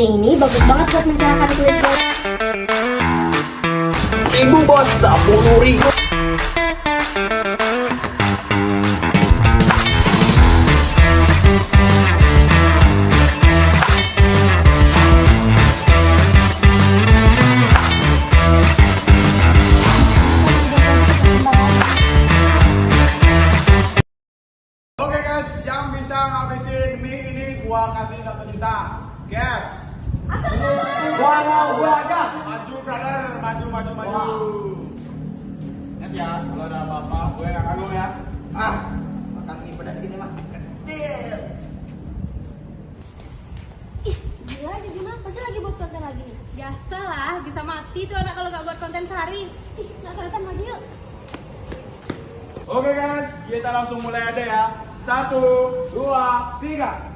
ini bagus banget buat mencerahkan kulit bos. Ibu bos, 10.000. Oke guys, yang bisa ngabisin mie ini gua kasih 1 juta. Guys. Gua mau gua aja. Maju brother, maju. Ingat ya, kalau ada apa-apa gue gak kagum ya. Makan mie pedas gini mah kecil. Ih, gila aja Juna, pasti lagi buat konten lagi nih. Biasalah, bisa mati tuh anak kalau nggak buat konten sehari. Ih, nggak kelihatan maju yuk. Oke guys, kita langsung mulai aja ya. 1, 2, 3.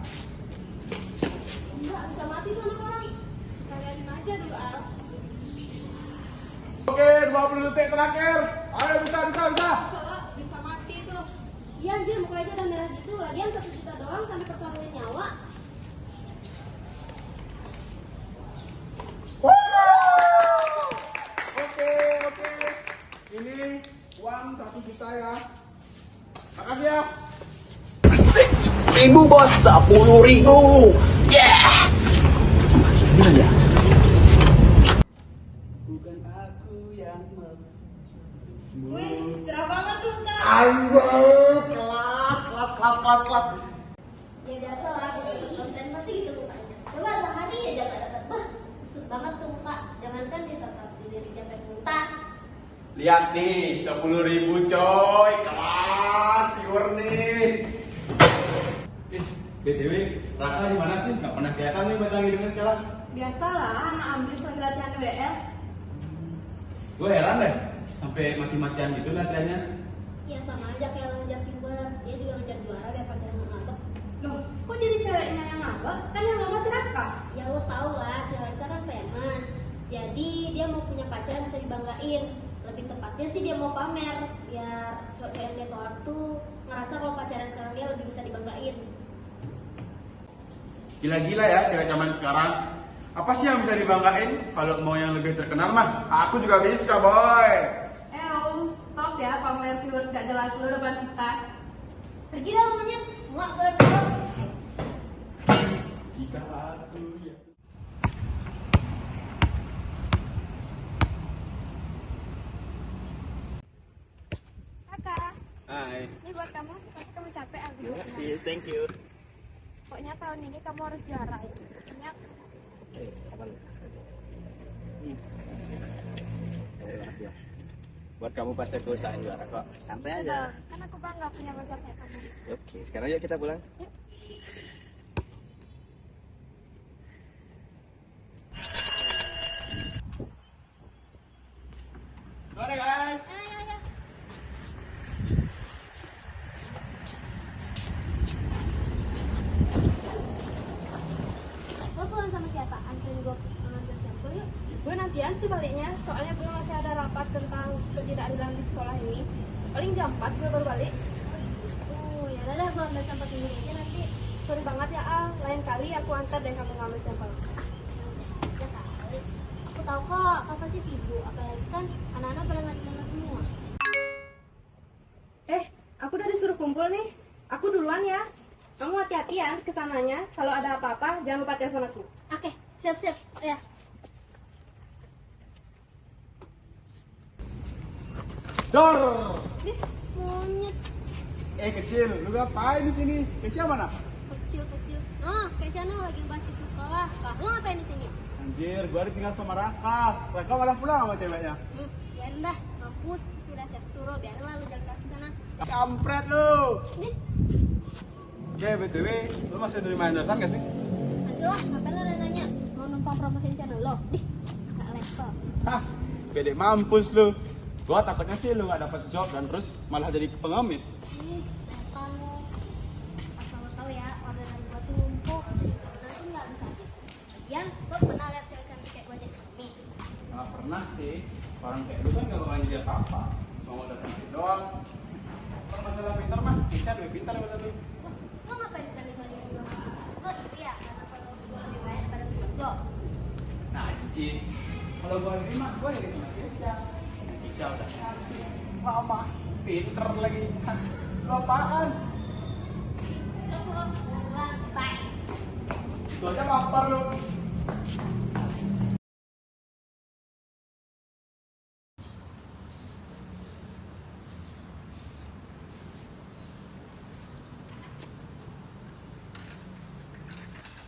Enggak, bisa mati tuh anak orang. Kalian aja dulu Al. Oke, 20 detik terakhir. Ayo bisa. Soalnya bisa mati tuh. Iya anjir, mukanya udah merah gitu. Lagian 1 juta doang sampai pertaruhan nyawa. Oke. Ini uang 1 juta ya. Makasih ya. 6.000 bos, 10.000. Yeah. Gimana ya? Bukan aku yang Wih, cerah banget tuh Kak. Anjir, kelas. Ya biasa lah, bikin konten pasti gitu mukanya. Coba sehari aja nggak dapat. Bah, busuk banget tuh muka. Jangankan ditetap di diri sampai muntah. Lihat nih, 10.000 coy. Kelas, viewer nih. BTW, Raka di mana sih? Gak pernah kelihatan nih batang hidungnya sekarang. Biasalah, anak ambis lagi latihan WL. Gue heran deh, sampai mati-matian gitu latihannya. Ya sama aja kayak ngejar viewers. Dia juga ngejar juara biar pacarnya nggak ngambek. Loh, kok jadi ceweknya yang ngambek? Kan yang ngambek si Raka. Ya lo tau lah, si Alexa kan famous. Jadi dia mau punya pacar yang bisa dibanggain. Lebih tepatnya sih dia mau pamer. Biar cowok-cowok yang dia tolak tuh ngerasa kalau pacaran sekarang dia lebih bisa dibanggain. Gila-gila ya cewek zaman sekarang. Apa sih yang bisa dibanggain? Kalau mau yang lebih terkenal mah, aku juga bisa boy. Stop ya, pamer viewers gak jelas lu depan kita. Pergi dah monyet, muak berdua. Jika aku ya. Kakak, Hai. ini buat kamu. Pasti kamu capek abis. Thank you. Pokoknya tahun ini kamu harus juara ya. Ingat. Apa lu? Buat kamu pasti aku usahain juara kok. Santai aja. Kan aku bangga punya pacar kayak kamu. Oke, sekarang yuk kita pulang. Sore guys. Ya. Lo pulang sama siapa? Anterin gue ngambil sampel yuk. Gue nantian sih baliknya, soalnya gue masih ada rapat tentang ketidakadilan di sekolah ini. Paling jam 4 gue baru balik. Ya udah gue ambil sampel sendiri aja nanti. Sorry banget ya Al, lain kali aku antar deh kamu ngambil sampel. Ya kali. Aku tahu kok, kakak sih sibuk. Apalagi kan anak-anak pada nggak semua. Aku udah disuruh kumpul nih. Aku duluan ya. Kamu hati-hati ya kesananya. Kalau ada apa-apa, jangan lupa telepon aku. Oke, siap-siap. Ya. Dor. Monyet Kecil, lu ngapain di sini? Kesia mana? kecil. Nah, kayak sana lagi bahas itu sekolah. Kak, lo ngapain di sini? Anjir, gua ditinggal sama Raka. Raka malah pulang sama ceweknya. Biarin dah, mampus. Udah siap suruh, biarin lu jalan kaki sana. Kampret lu. Nih, Oke, BTW, lu masih terima endorsean gak sih? masih lah. Ngapain lo nanya? Mau numpang promosiin channel lo? Gak level. Hah, pede mampus lu. Gua takutnya sih lu gak dapet job dan terus malah jadi pengemis. Level lo. Asal lo tau ya, orderan gua tuh numpuk. Nanti nggak bisa habis. Lagian, lo pernah lihat cewek cantik kayak gua jadi mie? Gak pernah sih. Orang kayak lu kan gak bakalan jadi apa-apa. Mau udah cantik doang. Kalau masalah pintar mah, bisa lebih pintar daripada lu. Lo ngapain bisa dibandingin gua? Lo itu ya, karena kalau gua lebih baik pada lu. Loh, Najis. Kalau gua ini mah gua dari sama Kesha. Kesha udah cantik, mama, pinter lagi. Lu apaan? bye. Lu aja lapar lu.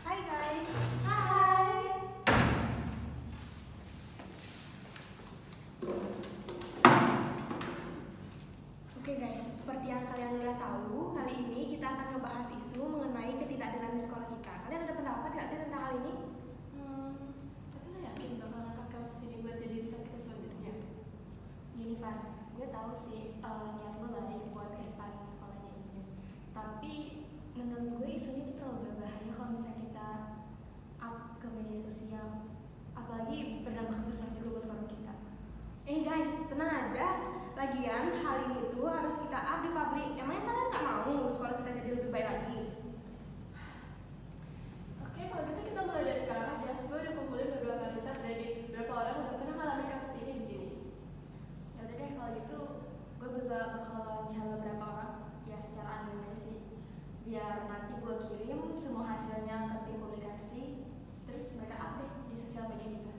Hai guys. Hai. Oke guys, seperti yang kalian udah tahu, kali ini kita akan ngebahas isu mengenai ketidakadilan di sekolah kita. Kalian ada pendapat gak sih tentang hal ini? Tapi lo yakin bakal ngangkat kasus ini buat jadi riset kita selanjutnya? Gini Van, gue tahu sih niat lo baik buat ke depan sekolahnya ini. Tapi menurut gue isu ini tuh terlalu berbahaya kalau misalnya kita up ke media sosial. Apalagi berdampak besar juga buat forum kita. Guys, tenang aja. Lagian hal ini tuh harus kita up di publik. Emangnya kalian nggak mau sekolah kita jadi lebih baik lagi? Oke, kalau gitu kita mulai dari sekarang aja. Gue udah kumpulin beberapa riset dari beberapa orang udah pernah ngalamin kasus ini di sini. Ya udah deh kalau gitu, gue juga bakal wawancara beberapa orang ya secara anonim aja sih. Biar nanti gue kirim semua hasilnya ke tim publikasi, terus mereka update di sosial media kita.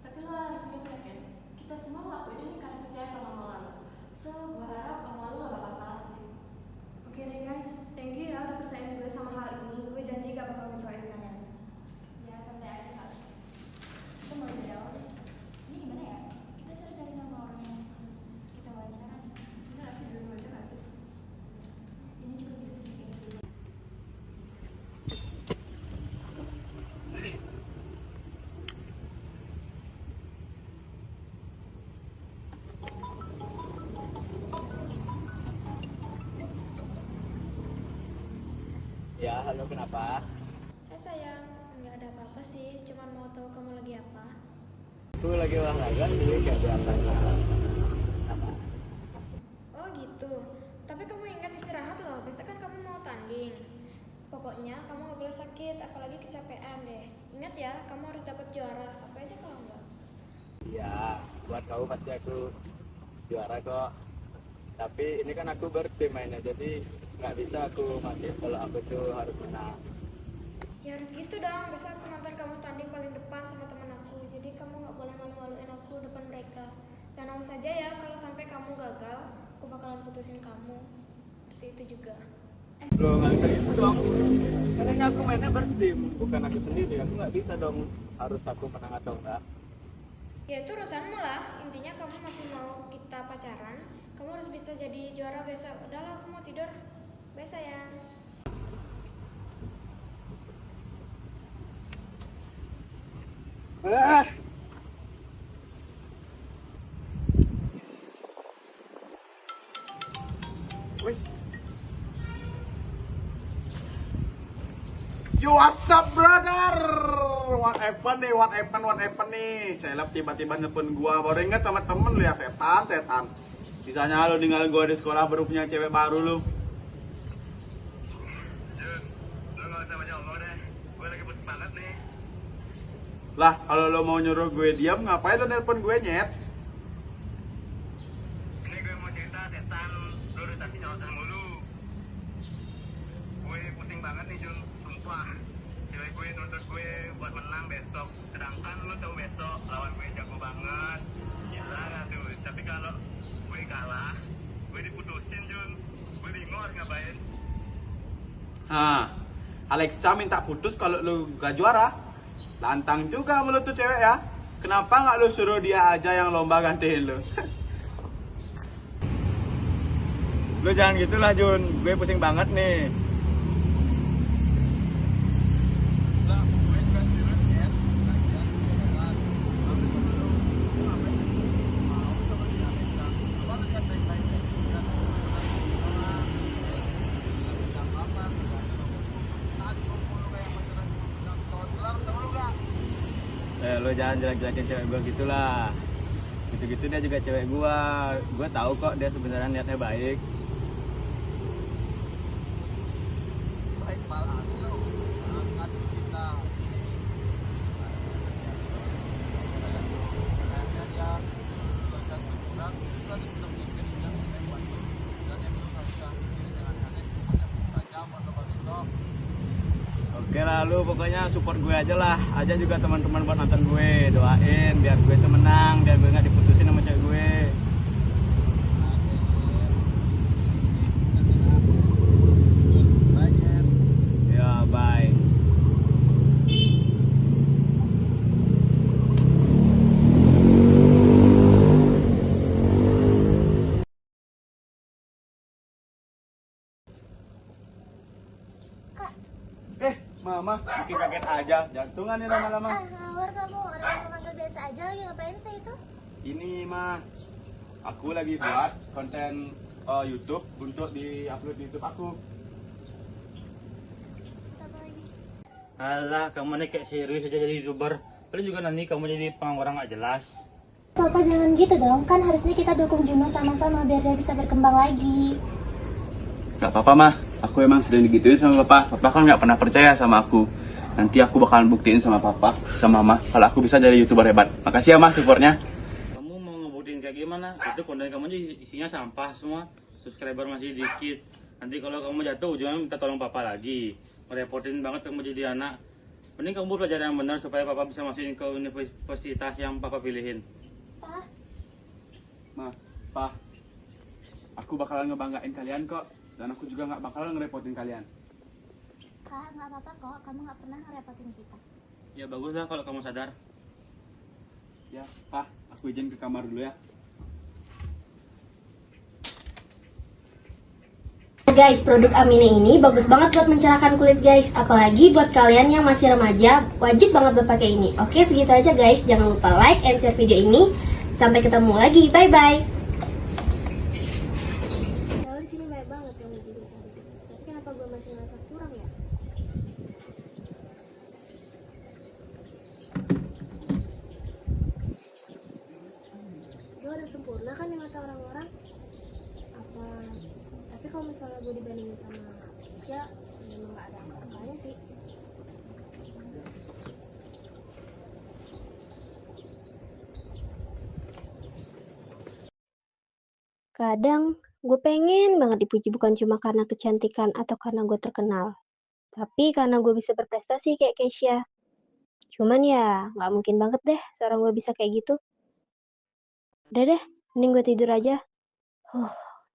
Tapi lo harus ingat ya guys, kita semua ngelakuin ini karena percaya sama omongan lo. So, gue harap omongan lo gak bakal salah sih. Oke deh guys, thank you ya udah percayain gue sama hal ini. Gue janji gak bakal ngecewain kalian. Ya santai aja kak. Kita mulai dari awal deh. Ini gimana ya? Kita cari-cari nama orang yang harus kita wawancara. Bener gak sih? Dulu aja gak sih? Ini juga bisa sih kayak gitu. Ya, halo, kenapa? Sayang, nggak ada apa-apa sih, cuman mau tahu kamu lagi apa. Aku lagi olahraga sih, kayak biasanya. Apa? Oh gitu, tapi kamu ingat istirahat loh, besok kan kamu mau tanding. Pokoknya kamu nggak boleh sakit, apalagi kecapean deh. Ingat ya, kamu harus dapat juara, sampai aja kalau enggak. Iya, buat kamu pasti aku juara kok. Tapi ini kan aku bertim mainnya, jadi nggak bisa aku mati kalau aku tuh harus menang. Ya harus gitu dong, besok aku nonton kamu tanding paling depan sama teman aku. Jadi kamu nggak boleh malu-maluin aku depan mereka. Dan awas aja ya, kalau sampai kamu gagal, aku bakalan putusin kamu. Seperti itu juga. Lo nggak bisa gitu dong. Karena ini aku mainnya bertim, bukan aku sendiri. Aku nggak bisa dong harus aku menang atau enggak. Ya itu urusanmu lah, intinya kamu masih mau kita pacaran, kamu harus bisa jadi juara besok. Udahlah, aku mau tidur. Bye sayang. Wih. Yo, what's up, brother? What happened nih? Seleb tiba-tiba nelfon gua. Baru inget sama temen lu ya, setan. Bisanya lu ninggalin gua di sekolah baru punya cewek baru lu. Jun, lu gak usah banyak ngomong deh. Gue lagi pusing banget nih. Lah, kalau lu mau nyuruh gue diam, ngapain lu nelpon gue, nyet? Ini gue mau cerita, setan. Lu udah tapi nyorotan mulu. Gue pusing banget nih, Jun. Sumpah. Cewek gue nuntut gue buat menang besok. Sedangkan lu tahu besok lawan gue jago banget. Gila gak tuh? Tapi kalau gue kalah, gue diputusin, Jun. Gue bingung harus ngapain. Alexa minta putus kalau lu gak juara. Lantang juga mulut tuh cewek ya. Kenapa nggak lu suruh dia aja yang lomba gantiin lu? Lu jangan gitulah, Jun. Gue pusing banget nih. Lo jangan jelek-jelekin cewek gue gitulah. Gitu-gitu dia juga cewek gue. Gue tahu kok dia sebenarnya niatnya baik. Baik malah kita. Oke lalu pokoknya support gue aja lah. Aja juga teman-teman buat nonton gue. Doain biar gue tuh menang, biar gue nggak diputusin sama cewek gue. Ya bye. Mama, bikin kaget aja. Jantungan nih lama-lama. Ngawur kamu, orang manggil biasa aja lagi ngapain sih itu? Ini mah, aku lagi buat konten YouTube untuk di-upload di YouTube aku. Siapa lagi? Alah, kamu nih kayak serius aja jadi YouTuber. Paling juga nanti kamu jadi pengangguran nggak jelas. Papa jangan gitu dong, kan harusnya kita dukung Juno sama-sama biar dia bisa berkembang lagi. Gak apa-apa mah, aku emang sering digituin sama papa. Papa kan gak pernah percaya sama aku. Nanti aku bakalan buktiin sama papa, sama mama, kalau aku bisa jadi YouTuber hebat. Makasih ya mah supportnya. Kamu mau ngebuktiin kayak gimana? Itu konten kamu aja isinya sampah semua. Subscriber masih dikit. Nanti kalau kamu jatuh, ujungnya minta tolong papa lagi. Merepotin banget kamu jadi anak. Mending kamu belajar yang benar supaya papa bisa masukin ke universitas yang papa pilihin. Pak, Ma, pa, aku bakalan ngebanggain kalian kok. Dan aku juga gak bakalan ngerepotin kalian. Kak, nggak apa-apa kok, kamu nggak pernah ngerepotin kita. Ya bagus lah kalau kamu sadar. Ya, pa, aku izin ke kamar dulu ya. Guys, produk Amine ini bagus banget buat mencerahkan kulit guys. Apalagi buat kalian yang masih remaja, wajib banget berpakai ini. Oke, segitu aja guys. Jangan lupa like and share video ini. Sampai ketemu lagi. Bye-bye. Di sini banyak banget yang mau jadi cantik. Tapi kenapa gue masih ngerasa kurang ya? Gue udah sempurna kan di mata orang-orang? Apa? Tapi kalau misalnya gue dibandingin sama ya memang gak ada apa-apanya sih. Kadang gue pengen banget dipuji bukan cuma karena kecantikan atau karena gue terkenal, tapi karena gue bisa berprestasi kayak Keisha. Cuman ya nggak mungkin banget deh seorang gue bisa kayak gitu. Udah deh, mending gue tidur aja.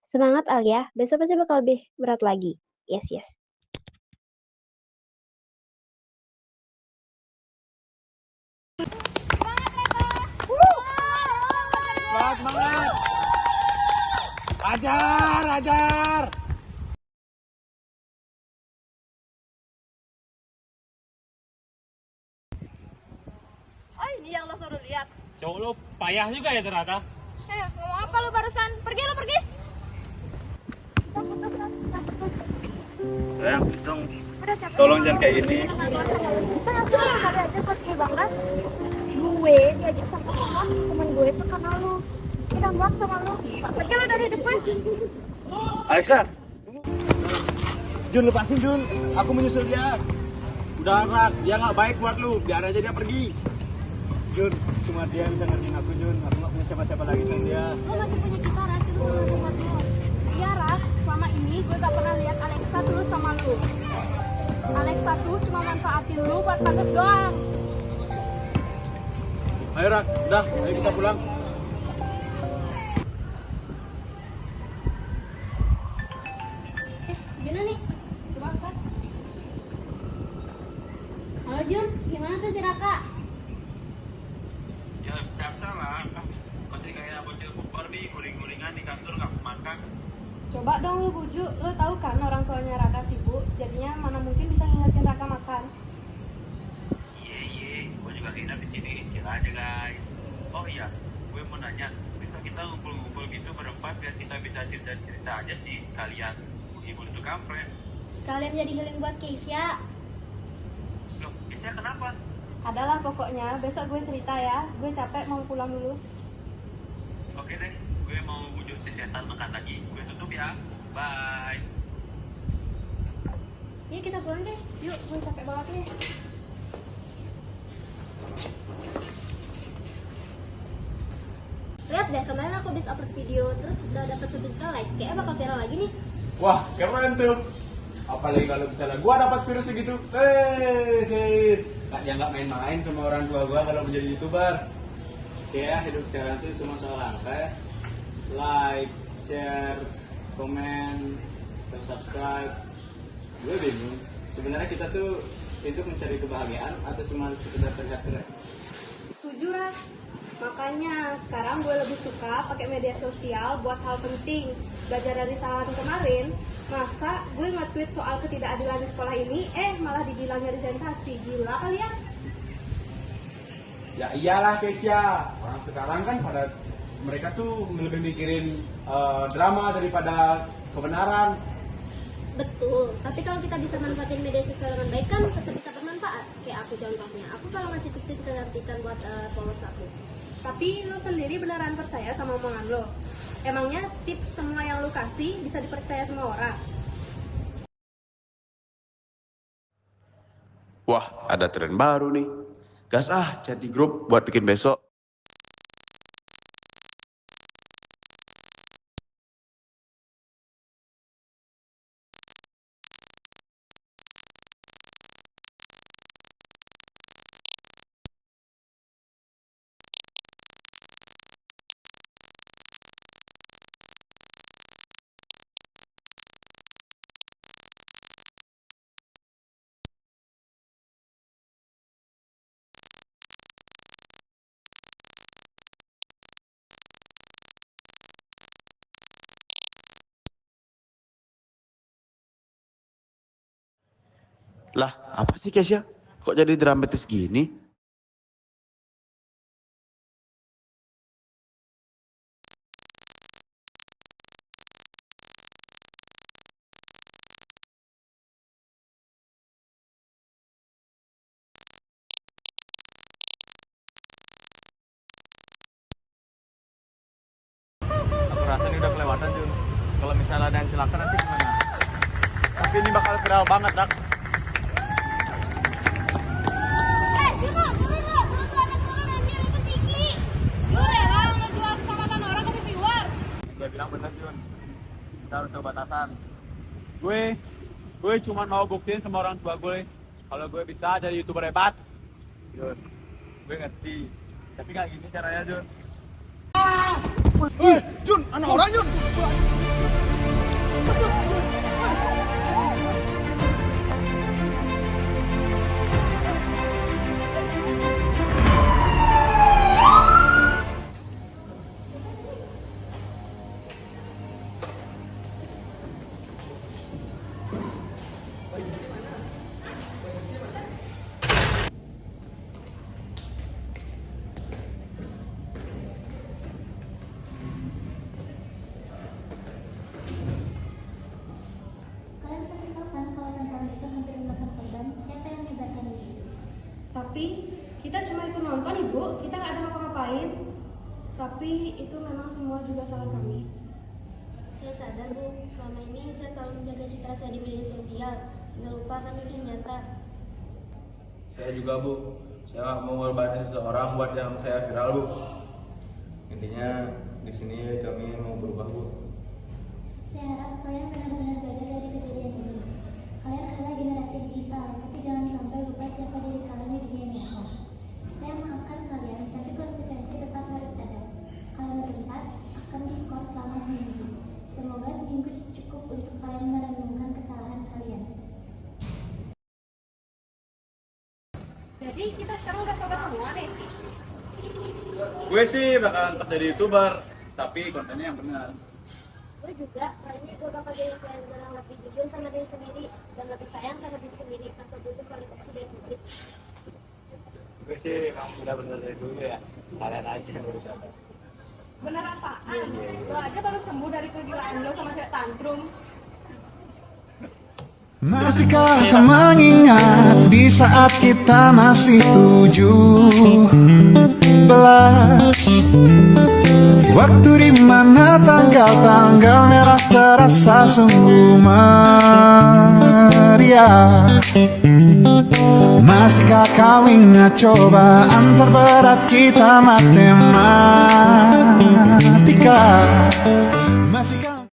Semangat Alia, besok pasti bakal lebih berat lagi. Yes, yes. Semangat! Ajar, ajar! Oh ini yang lo suruh lihat. Cowok lo payah juga ya ternyata. Ngomong apa lu barusan? Pergi lu pergi. Kita putus. Sayang, please dong. Udah capek. Tolong jangan kayak gini. Bisa nggak sih lu sekali aja pergi banget? Gue diajak sama temen gue itu karena lu. Kita buat sama lu. Pergi lu dari hidup gue. Alexa, Jun lepasin Jun. Aku menyusul dia. Udah Rat, dia nggak baik buat lu. Biar aja dia pergi. Jun, cuma dia bisa ngertiin aku Jun. Aku nggak punya siapa-siapa lagi selain dia. Lo masih punya kita, Ras, itu bukan buat lo. Iya Ras, selama ini gue gak pernah lihat Alexa tulus sama lu. Alexa tuh cuma manfaatin lu buat bagus doang. Ayo Rat, udah, ayo kita pulang. Juna nih, coba angkat. Halo Jun, gimana tuh si Raka? Ya biasa lah, masih kayak bocil kupar nih, guling-gulingan di kasur nggak mau makan. Coba dong lu bujuk, lu tahu kan orang tuanya Raka sibuk, jadinya mana mungkin bisa ngingetin Raka makan. Iya, gue juga keinap di sini, chill aja guys. Oh iya, gue mau nanya, bisa kita ngumpul-ngumpul gitu berempat biar kita bisa cerita-cerita aja sih sekalian menghibur untuk kampret. Sekalian jadi healing buat Keisha. Loh, Keisha kenapa? Adalah pokoknya, besok gue cerita ya, gue capek mau pulang dulu. Oke deh, gue mau bujuk si setan makan lagi. Gue tutup ya. Bye. Yuk kita pulang deh. Yuk, gue capek banget nih. Lihat deh, kemarin aku habis upload video terus udah dapat 1 juta likes. Kayaknya bakal viral lagi nih. Wah, keren tuh. Apalagi kalau misalnya gua dapat virus segitu, dia nggak main-main sama orang tua gua kalau menjadi YouTuber. Oke ya, hidup sekarang sih semua soal angka ya. Like, share, komen, dan subscribe. Gue bingung. Sebenarnya kita tuh hidup mencari kebahagiaan atau cuma sekedar terlihat keren? Setuju, Ras. Makanya sekarang gue lebih suka pakai media sosial buat hal penting. Belajar dari kesalahan kemarin, masa gue nge-tweet soal ketidakadilan di sekolah ini, malah dibilang nyari sensasi. Gila kali ya? Ya iyalah Kesia, orang sekarang kan pada mereka tuh lebih mikirin drama daripada kebenaran. Betul, tapi kalau kita bisa manfaatin media sosial dengan baik kan tetap bisa bermanfaat. Kayak aku contohnya, aku selalu ngasih tips kecantikan buat followers aku. Tapi lo sendiri beneran percaya sama omongan lo? Emangnya tips semua yang lo kasih bisa dipercaya semua orang? Wah, ada tren baru nih. Gas chat di grup buat bikin besok. Lah, apa sih Kesia? Kok jadi dramatis gini? Aku rasa ini udah kelewatan Jun. Kalau misalnya ada yang celaka nanti gimana? Tapi ini bakal viral banget Rak. Gue bilang bener Jun, kita harus tahu batasan. Gue cuma mau buktiin sama orang tua gue kalau gue bisa jadi YouTuber hebat. Jun, gue ngerti, tapi nggak gini caranya Jun. Jun, anak orang Jun. Kalian pasti tahu kan kalau nonton itu hampir memakan korban. Siapa yang menyebarkan ini? Tapi kita cuma ikut nonton ibu, kita nggak ada ngapa-ngapain. Tapi itu memang semua juga salah kami. Saya sadar Bu, selama ini saya selalu menjaga citra saya di media sosial. Nggak lupa kan itu yang nyata. Saya juga Bu, saya nggak mau ngorbanin seseorang buat yang saya viral Bu. Intinya di sini kami mau berubah Bu. Saya harap kalian benar-benar belajar dari kejadian ini. Kalian adalah generasi digital, tapi jangan sampai lupa siapa diri kalian di dunia nyata. Saya maafkan kalian, tapi konsekuensi tetap harus ada. Kalian berempat akan diskor selama seminggu. Semoga seminggu cukup untuk kalian merenungkan kesalahan kalian. Jadi kita sekarang udah tobat semua nih. Gue sih bakalan tetap jadi YouTuber, tapi kontennya yang benar. Gue juga, kali ini gue bakal jadi influencer yang lebih jujur sama diri sendiri dan lebih sayang sama diri sendiri tanpa butuh validasi dari publik. Gue sih kamu udah bener dari dulu ya. Kalian aja yang berusaha. Bener apaan? Lo aja baru sembuh dari kegilaan lo sama cewek tantrum. Masihkah kau mengingat di saat kita masih 17? Waktu dimana tanggal-tanggal merah terasa sungguh meriah. Masihkah kau ingat cobaan terberat kita matematika?